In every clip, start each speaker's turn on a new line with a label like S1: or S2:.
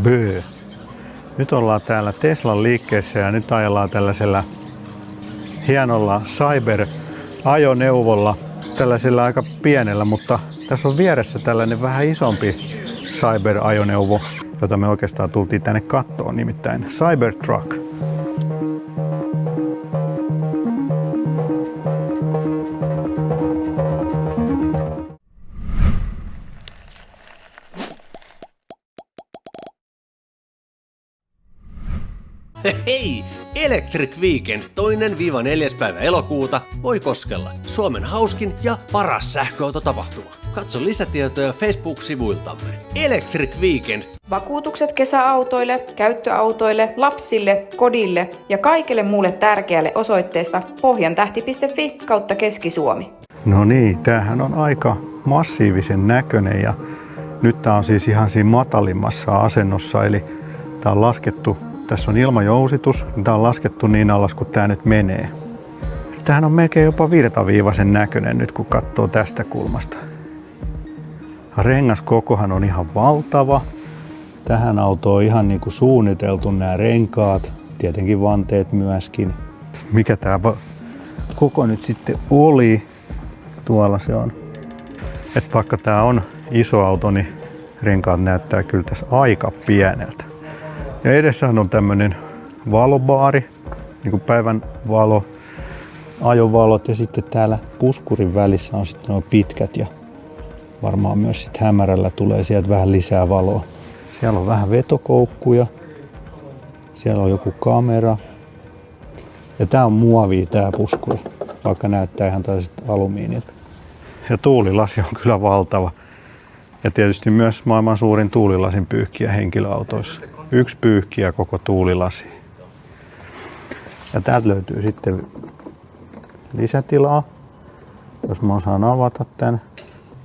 S1: Böö. Nyt ollaan täällä Teslan liikkeessä ja nyt ajellaan tällaisella hienolla Cyber-ajoneuvolla. Tällaisella aika pienellä, mutta tässä on vieressä tällainen vähän isompi Cyber-ajoneuvo, jota me oikeastaan tultiin tänne kattoon, nimittäin Cybertruck.
S2: Hei! Electric Weekend 2-4. päivä elokuuta voi koskella Suomen hauskin ja paras sähköautotapahtuma. Katso lisätietoja Facebook-sivuiltamme. Electric Weekend.
S3: Vakuutukset kesäautoille, käyttöautoille, lapsille, kodille ja kaikille muulle tärkeälle osoitteesta pohjantähti.fi/Keski-Suomi.
S1: No niin, tämähän on aika massiivisen näköinen ja nyt tää on siis ihan siinä matalimmassa asennossa, eli tää on laskettu. Tässä on ilmajousitus, tämä on laskettu niin alas kuin tämä nyt menee. Tämähän on melkein jopa virtaviivaisen näköinen nyt kun katsoo tästä kulmasta. Rengaskokohan on ihan valtava. Tähän autoon on ihan niin kuin suunniteltu nämä renkaat, tietenkin vanteet myöskin. Mikä tämä koko nyt sitten oli? Tuolla se on. Että vaikka tämä on iso auto, niin renkaat näyttää kyllä tässä aika pieneltä. Ja edessähän on tämmönen valobaari, niin kuin päivän valo, ajovalot ja sitten täällä puskurin välissä on sitten nuo pitkät ja varmaan myös sitten hämärällä tulee sieltä vähän lisää valoa. Siellä on vähän vetokoukkuja, siellä on joku kamera ja tää on muovia tää puskuri, vaikka näyttää ihan tällaiset alumiinilta. Ja tuulilasi on kyllä valtava ja tietysti myös maailman suurin tuulilasin pyyhkiä henkilöautoissa. Yksi pyyhkiä koko tuulilasi. Ja täältä löytyy sitten lisätilaa, jos mä osaan avata tän.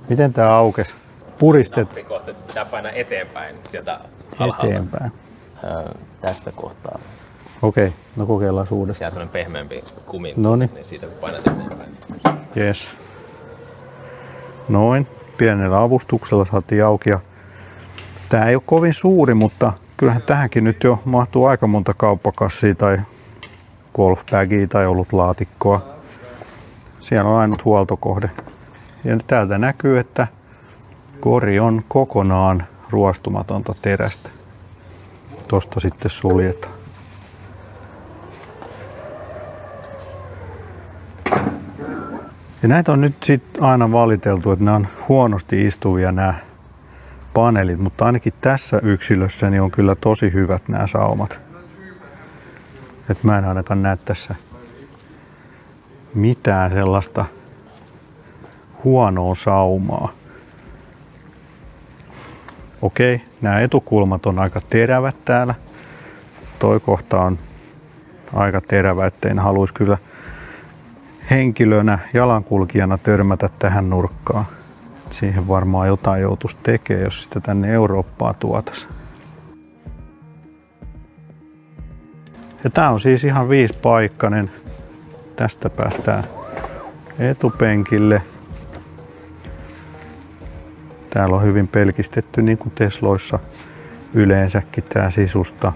S1: Miten tää aukesi? Puristet.
S4: Pitää painaa eteenpäin sieltä alhaalta.
S1: Eteenpäin.
S4: Tästä kohtaa.
S1: Okei, no kokeillaan uudestaan.
S4: Siellä on sellainen pehmeämpi kumi,
S1: Noniin.
S4: niin siitä kun painat eteenpäin.
S1: Yes. Noin. Pienellä avustuksella saatiin auki. Tää ei ole kovin suuri, mutta kyllähän tähänkin nyt jo mahtuu aika monta kauppakassia tai golfbagia tai olutlaatikkoa. Siellä on ainut huoltokohde. Ja täältä näkyy, että kori on kokonaan ruostumatonta terästä. Tosta sitten suljetaan. Ja näitä on nyt sitten aina valiteltu, että nämä on huonosti istuvia nämä paneelit, mutta ainakin tässä yksilössä niin on kyllä tosi hyvät nämä saumat. Et mä en ainakaan näe tässä mitään sellaista huonoa saumaa. Okei, nämä etukulmat on aika terävät täällä. Toi kohta on aika terävä, ettei haluaisi kyllä henkilönä, jalankulkijana törmätä tähän nurkkaan. Siihen varmaan jotain joutuisi tekemään, jos sitä tänne Eurooppaan tuotaisiin. Ja tää on siis ihan 5-paikkainen. Tästä päästään etupenkille. Täällä on hyvin pelkistetty niin kuin Tesloissa yleensäkin tää sisusta.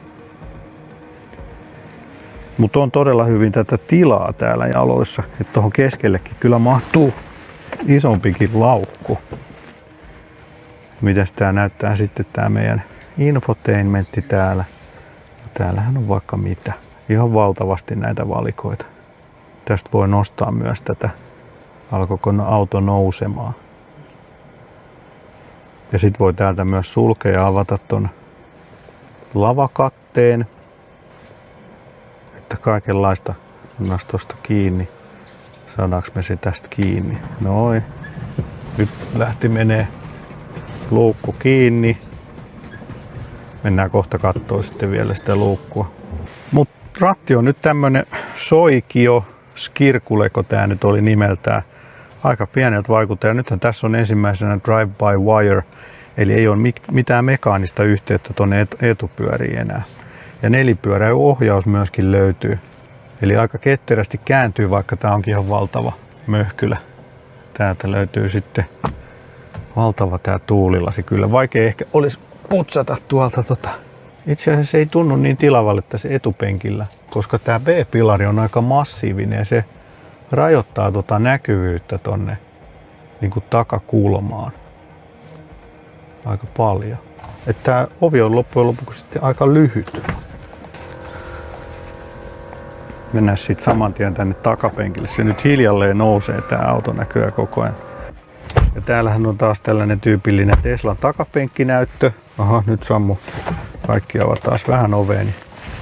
S1: Mutta on todella hyvin tätä tilaa täällä jaloissa, että tuohon keskellekin kyllä mahtuu isompikin laukku. Mitäs tää näyttää sitten tää meidän infotainmentti täällä. Täällähän on vaikka mitä. Ihan valtavasti näitä valikoita. Tästä voi nostaa myös tätä, alkoiko auto nousemaan. Ja sit voi täältä myös sulkea ja avata ton lavakatteen. Että kaikenlaista annas tosta kiinni. Saadaanko me se tästä kiinni? Noin. Nyt lähti menee luukku kiinni. Mennään kohta kattoo sitten vielä sitä luukkua. Mut ratti on nyt tämmönen Soikio Skirkuleko tää nyt oli nimeltään. Aika pieneltä vaikuttaa. Ja nythän tässä on ensimmäisenä drive by wire. Eli ei ole mitään mekaanista yhteyttä tuonne etupyöriin enää. Ja nelipyöräohjaus myöskin löytyy. Eli aika ketterästi kääntyy, vaikka tää onkin ihan valtava möhkylä. Täältä löytyy sitten valtava tää tuulilasi. Kyllä vaikea ehkä olisi putsata tuolta Itse asiassa ei tunnu niin tilavalle tässä etupenkillä, koska tää B-pilari on aika massiivinen ja se rajoittaa näkyvyyttä tonne niin kuin takakulmaan aika paljon. Että tää ovi on loppujen lopuksi sitten aika lyhyt. Mennään sitten saman tien tänne takapenkille. Se nyt hiljalleen nousee tää auto näköjään koko ajan. Ja täällähän on taas tällainen tyypillinen Teslan takapenkkinäyttö. Aha, nyt sammu. Kaikki ovat taas vähän oveeni.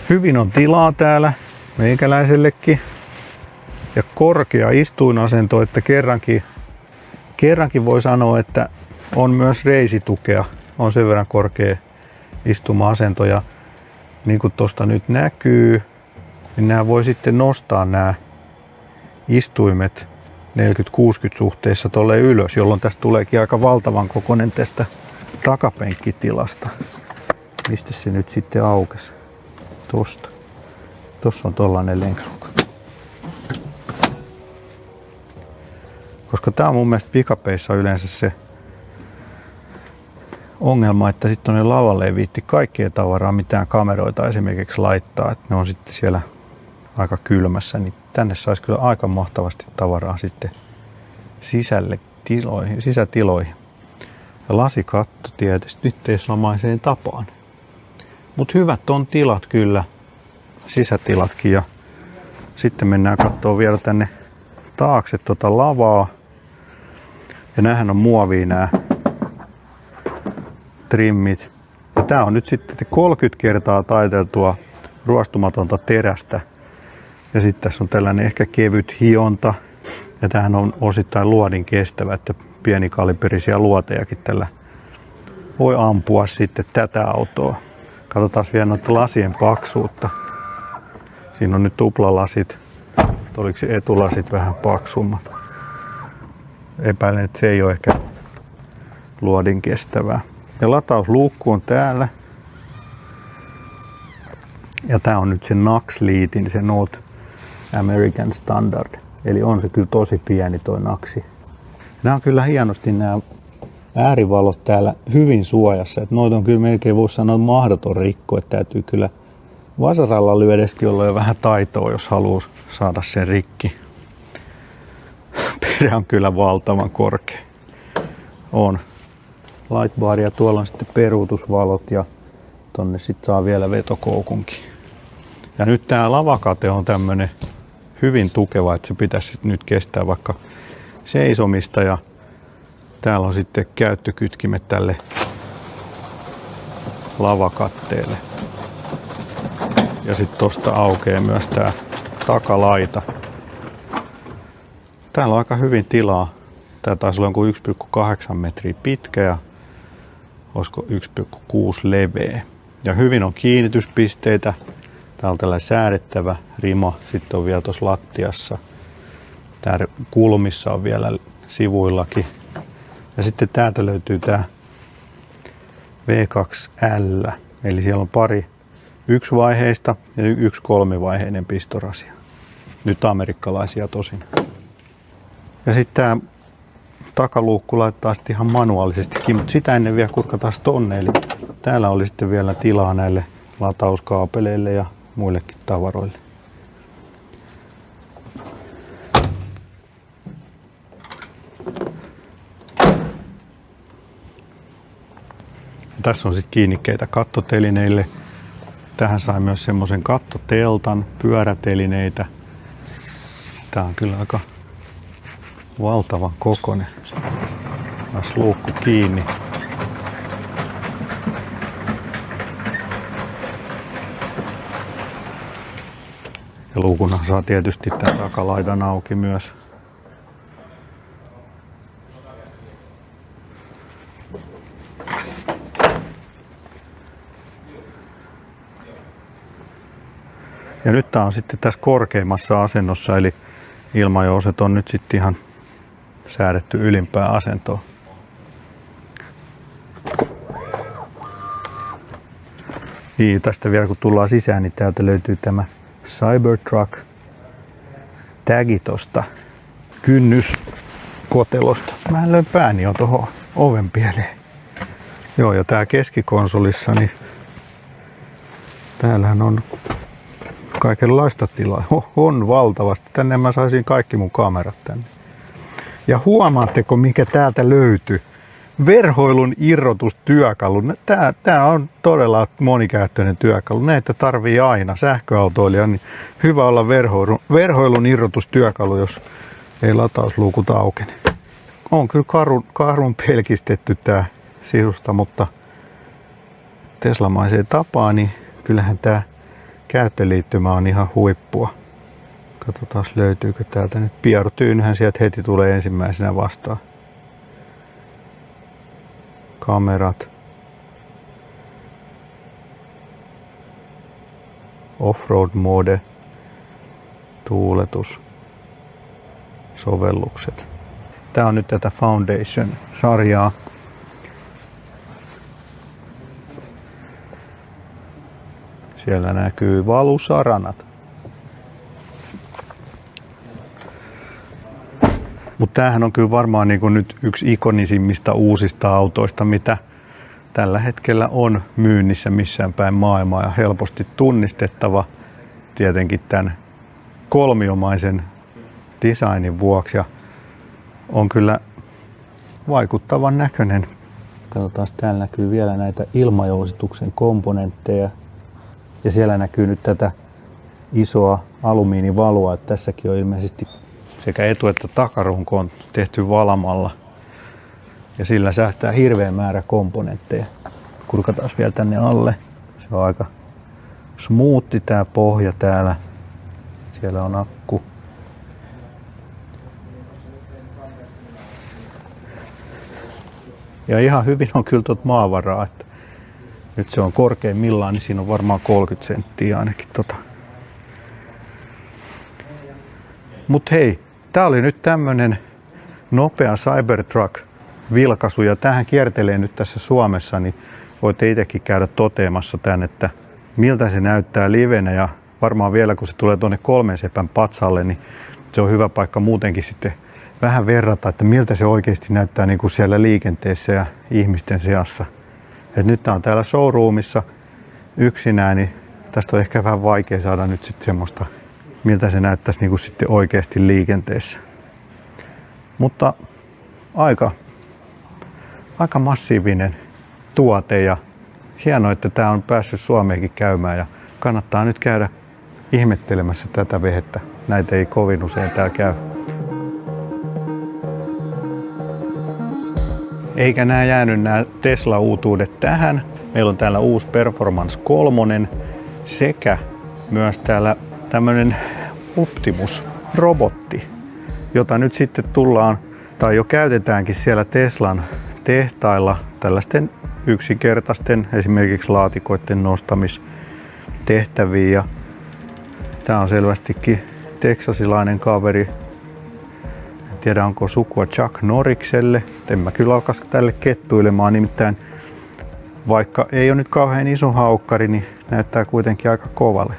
S1: Hyvin on tilaa täällä meikäläisellekin. Ja korkea istuinasento, että kerrankin voi sanoa, että on myös reisitukea. On sen verran korkea istuma-asento ja niin kuin tuosta nyt näkyy, niin nämä voi sitten nostaa nämä istuimet 40-60 suhteessa tuolle ylös, jolloin tästä tuleekin aika valtavan kokoinen tästä takapenkkitilasta. Mistä se nyt sitten aukesi? Tosta. Tossa on tollainen lenksuka. Koska tää on mun mielestä pikapeissa yleensä se ongelma, että sitten tuonne lavalle ei viitti kaikkea tavaraa, mitään kameroita esimerkiksi laittaa, että ne on sitten siellä aika kylmässä, niin tänne saisi kyllä aika mahtavasti tavaraa sitten sisätiloihin. Ja lasikatto tietysti nyt teslamaiseen tapaan. Mutta hyvät on tilat kyllä, sisätilatkin, ja sitten mennään katsomaan vielä tänne taakse lavaa. Ja näähän on muovia nämä trimmit. Ja tää on nyt sitten 30 kertaa taiteltua ruostumatonta terästä. Ja sitten tässä on tällainen ehkä kevyt hionta. Ja tämähän on osittain luodin kestävä, että pienikaliberisia luotejakin tällä voi ampua sitten tätä autoa. Katsotaan vielä noita lasien paksuutta. Siinä on nyt tuplalasit. Oliko se etulasit vähän paksummat? Epäilen, että se ei ole ehkä luodin kestävää. Ja latausluukku on täällä. Ja tää on nyt se NAX-liitin, se North American Standard. Eli on se kyllä tosi pieni toi naksi. Nämä on kyllä hienosti nämä äärivalot täällä hyvin suojassa. Että noita on kyllä melkein voisi sanoa mahdoton rikko. Että täytyy kyllä vasaralla lyödesti olla jo vähän taitoa, jos haluaa saada sen rikki. Perä on kyllä valtavan korkea. On. Lightbar ja tuolla on sitten peruutusvalot ja tonne sitten saa vielä vetokoukunkin. Ja nyt tää lavakate on tämmönen hyvin tukeva, että se pitäisi nyt kestää vaikka seisomista, ja täällä on sitten käyttökytkimet tälle lavakatteelle. Ja sitten tosta aukeaa myös tää takalaita. Täällä on aika hyvin tilaa. Tää taisi olla jonkun 1,8 metriä pitkä ja olisiko 1,6 leveä. Ja hyvin on kiinnityspisteitä. Tää on tällainen säädettävä rima. Sitten on vielä tuossa lattiassa. Tää kulmissa on vielä sivuillakin. Ja sitten täältä löytyy tää V2L. Eli siellä on pari yksivaiheista ja yksi kolmivaiheinen pistorasia. Nyt amerikkalaisia tosin. Ja sitten tää takaluukku laittaa sitten ihan manuaalisestikin, mutta sitä ennen vielä kurkataan tonne. Eli täällä oli sitten vielä tilaa näille latauskaapeleille ja muillekin tavaroille. Ja tässä on sitten kiinnikkeitä kattotelineille. Tähän sai myös semmoisen kattoteltan, pyörätelineitä. Tää on kyllä aika valtavan kokoinen. Taas luukku kiinni. Ja luukuna saa tietysti tämän takalaidan auki myös. Ja nyt tää on sitten tässä korkeimmassa asennossa, eli ilmajouset on nyt sitten ihan säädetty ylimpään asentoon. Niin, tästä vielä kun tullaan sisään, niin täältä löytyy tämä Cybertruck tagi tosta kynnyskotelosta. Mä löin pääni jo tuohon oven pieleen. Joo, ja tää keskikonsolissa, niin täällähän on kaikenlaista tilaa. On valtavasti. Tänne mä saisin kaikki mun kamerat tänne. Ja huomaatteko, mikä täältä löytyy? Verhoilun irrotustyökalu. Tää on todella monikäyttöinen työkalu. Näitä tarvii aina sähköautoilija. Niin hyvä olla verhoilun irrotustyökalu, jos ei latausluukut aukene. On kyllä karun pelkistetty tää sisusta, mutta teslamaiseen tapaan, niin kyllähän tää käyttöliittymä on ihan huippua. Katsotaan löytyykö täältä nyt. Pierutyynyhän sieltä heti tulee ensimmäisenä vastaan. Kamerat. Offroad mode. Tuuletus. Sovellukset. Tää on nyt tätä Foundation-sarjaa. Siellä näkyy valusaranat. Mutta tämähän on kyllä varmaan niin kuin nyt yksi ikonisimmista uusista autoista, mitä tällä hetkellä on myynnissä missään päin maailmaa ja helposti tunnistettava tietenkin tämän kolmiomaisen designin vuoksi. Ja on kyllä vaikuttavan näköinen. Katsotaan, täällä näkyy vielä näitä ilmajousituksen komponentteja. Ja siellä näkyy nyt tätä isoa alumiinivalua, että tässäkin on ilmeisesti sekä etu- että takarunko on tehty valamalla. Ja sillä säästää hirveän määrä komponentteja. Kurkataan vielä tänne alle. Se on aika smoothi tää pohja täällä. Siellä on akku. Ja ihan hyvin on kyllä tuota maavaraa, että nyt se on korkeimmillaan, niin siinä on varmaan 30 senttiä ainakin Mut hei, tää oli nyt tämmönen nopea Cybertruck-vilkaisu ja tähän kiertelee nyt tässä Suomessa, niin voitte itsekin käydä toteamassa tän, että miltä se näyttää livenä ja varmaan vielä kun se tulee tuonne 3 sepän patsalle, niin se on hyvä paikka muutenkin sitten vähän verrata, että miltä se oikeasti näyttää niin kuin siellä liikenteessä ja ihmisten seassa. Et nyt tää on täällä showroomissa yksinään, niin tästä on ehkä vähän vaikea saada nyt sitten semmoista, miltä se näyttäisi niin kuin sitten oikeasti liikenteessä. Mutta aika massiivinen tuote ja hienoa, että tää on päässyt Suomeenkin käymään ja kannattaa nyt käydä ihmettelemässä tätä vehettä. Näitä ei kovin usein täällä käy. Eikä nämä jäänyt nämä Tesla-uutuudet tähän. Meillä on täällä uusi Performance 3 sekä myös täällä tämmönen Optimus-robotti, jota nyt sitten tullaan tai jo käytetäänkin siellä Teslan tehtailla tällaisten yksinkertaisten esimerkiksi laatikoiden nostamistehtäviin. Ja tää on selvästikin teksasilainen kaveri. En tiedä onko sukua Chuck Norrikselle. En mä kyllä alkaisi tälle kettuilemaan, nimittäin vaikka ei ole nyt kauhean iso haukkari, niin näyttää kuitenkin aika kovalle.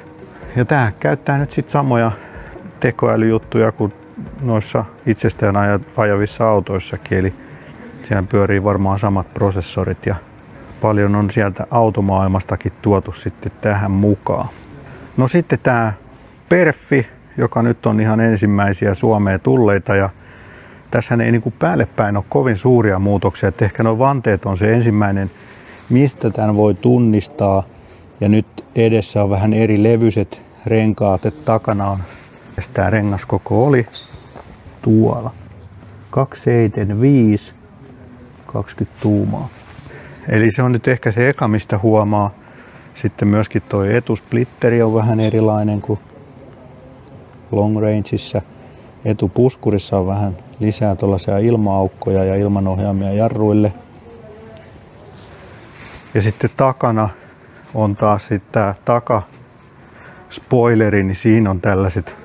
S1: Ja tää käyttää nyt sit samoja tekoälyjuttuja kuin noissa itsestään ajavissa autoissakin, eli siellä pyörii varmaan samat prosessorit ja paljon on sieltä automaailmastakin tuotu sitten tähän mukaan. No sitten tää Perfi, joka nyt on ihan ensimmäisiä Suomeen tulleita ja tässä ei niinku päälle päin ole kovin suuria muutoksia, että ehkä nuo vanteet on se ensimmäinen, mistä tämän voi tunnistaa ja nyt edessä on vähän eri levyiset renkaat, että takana on, tämä rengaskoko oli tuolla 275 20 tuumaa. Eli se on nyt ehkä se eka, mistä huomaa. Sitten myöskin tuo etusplitteri on vähän erilainen kuin long rangeissa. Etupuskurissa on vähän lisää tuollaisia ilma-aukkoja ja ilmanohjaamia jarruille. Ja sitten takana on taas sitten tämä takaspoileri, niin siinä on tällaiset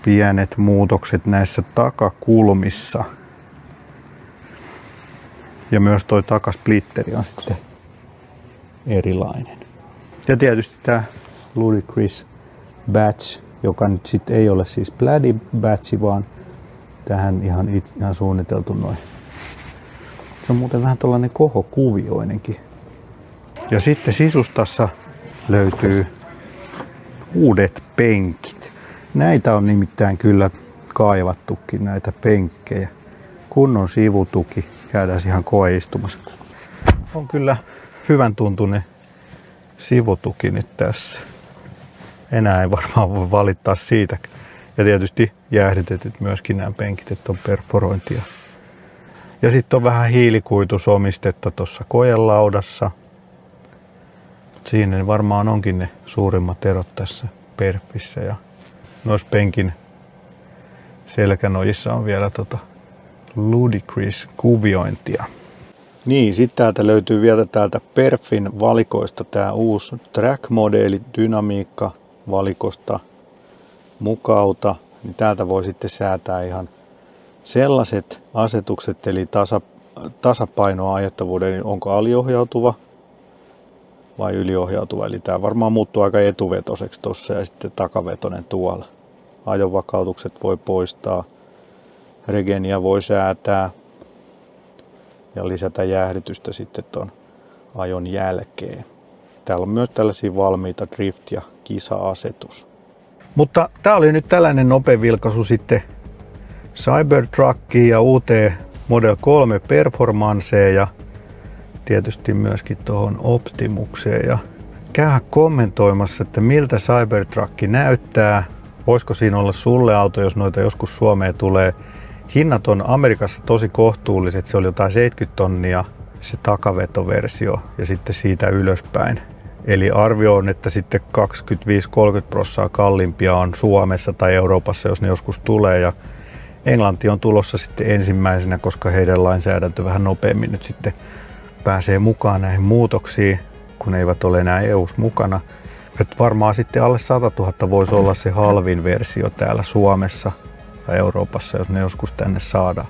S1: pienet muutokset näissä takakulmissa. Ja myös toi takasplitteri on sitten erilainen. Ja tietysti tämä Ludicrous Badge, joka nyt sitten ei ole siis Plaid Badge, vaan tähän ihan suunniteltu noin. Se on muuten vähän tollanen kohokuvioinenkin Ja sitten sisustassa löytyy uudet penkit. Näitä on nimittäin kyllä kaivattukin, näitä penkkejä. Kunnon sivutuki. Käydään ihan koeistumassa. On kyllä hyvän tuntunen sivutuki nyt tässä. Enää ei varmaan voi valittaa siitä. Ja tietysti jäähdytetyt myöskin nämä penkit, että on perforointia. Ja sitten on vähän hiilikuitusomistettä tuossa koelaudassa. Siinä varmaan onkin ne suurimmat erot tässä perfissä. Ja noissa penkin selkänojissa on vielä ludicrous-kuviointia. Niin, sitten täältä löytyy vielä täältä perfin valikoista tämä uusi track-modeeli, dynamiikka valikosta mukauta. Niin täältä voi sitten säätää ihan sellaiset asetukset, eli tasapainoa ajettavuuden, niin onko aliohjautuva vai yliohjautuva. Eli tämä varmaan muuttuu aika etuvetoiseksi tuossa ja sitten takavetoinen tuolla. Ajonvakautukset voi poistaa, regeniä voi säätää ja lisätä jäähdytystä sitten tuon ajon jälkeen. Täällä on myös tällaisia valmiita drift- ja kisa-asetus. Mutta tää oli nyt tällainen nopea vilkaisu sitten Cybertruckiin ja uuteen Model 3 Performanceen ja tietysti myöskin tuohon Optimukseen. Ja käydä kommentoimassa, että miltä Cybertruck näyttää. Voisiko siinä olla sulle auto, jos noita joskus Suomeen tulee. Hinnat on Amerikassa tosi kohtuulliset. Se oli jotain 70 tonnia se takavetoversio ja sitten siitä ylöspäin. Eli arvio on, että sitten 25-30% kalliimpia on Suomessa tai Euroopassa, jos ne joskus tulee. Ja Englanti on tulossa sitten ensimmäisenä, koska heidän lainsäädäntö vähän nopeammin nyt sitten pääsee mukaan näihin muutoksiin, kun eivät ole enää EU:ssa mukana. Että varmaan sitten alle 100 000 voisi olla se halvin versio täällä Suomessa tai Euroopassa, jos ne joskus tänne saadaan.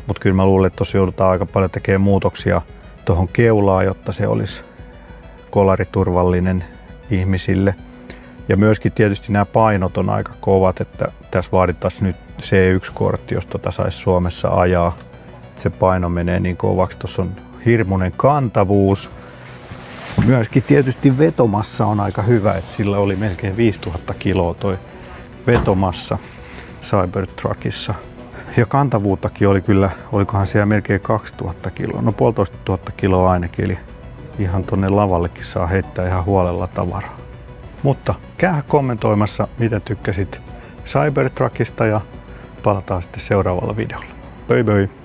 S1: Mutta kyllä mä luulen, että tuossa joudutaan aika paljon tekemään muutoksia tuohon keulaan, jotta se olisi kolariturvallinen ihmisille. Ja myöskin tietysti nämä painot on aika kovat, että tässä vaadittaisiin nyt C1-kortti, jos saisi Suomessa ajaa. Se paino menee niin kovaksi. Tuossa on hirmuinen kantavuus. Myöskin tietysti vetomassa on aika hyvä, että sillä oli melkein 5000 kiloa toi vetomassa Cybertruckissa. Ja kantavuuttakin oli kyllä, olikohan siellä melkein 2000 kiloa, no 1500 kiloa ainakin, eli ihan tonne lavallekin saa heittää ihan huolella tavaraa. Mutta käy kommentoimassa, mitä tykkäsit Cybertruckista ja palataan sitten seuraavalla videolla. Bye bye!